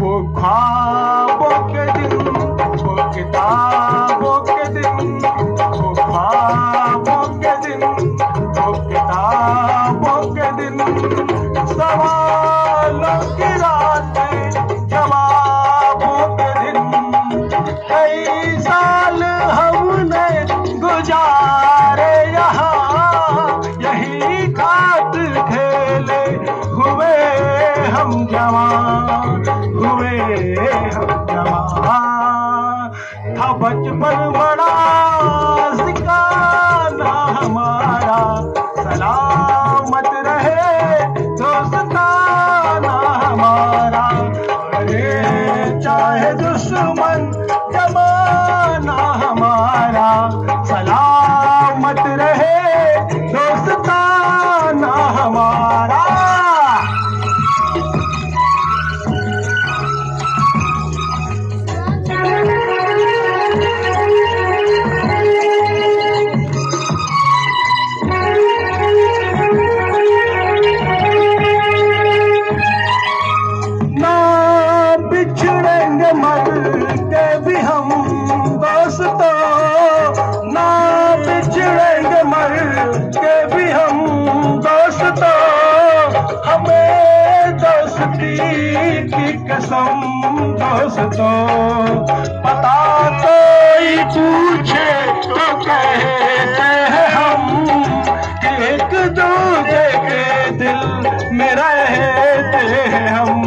वो ख्वाबों के दिन, वो किताबों के दिन, वो ख्वाबों के दिन, वो किताबों के दिन, सवालों की रातें, जवाबों के दिन। कई साल हमने गुजारे यहाँ, यही खात खेले हुए हम जवान, हुए हम जवान। था बचपन बड़ा सिकाना हमारा, सलामत रहे दोस्ताना हमारा। अरे चाहे दुश्मन जमाना हमारा, सलामत रहे दोस्ताना हमारा। बिछड़ेंगे मर के भी हम दोस्तों, ना बिछड़ेंगे मर के भी हम दोस्तों। हमें दोस्ती की कसम दोस्तों, पता कोई पूछे तो कहते हैं हम कि एक दूजे के दिल में रहते हैं हम।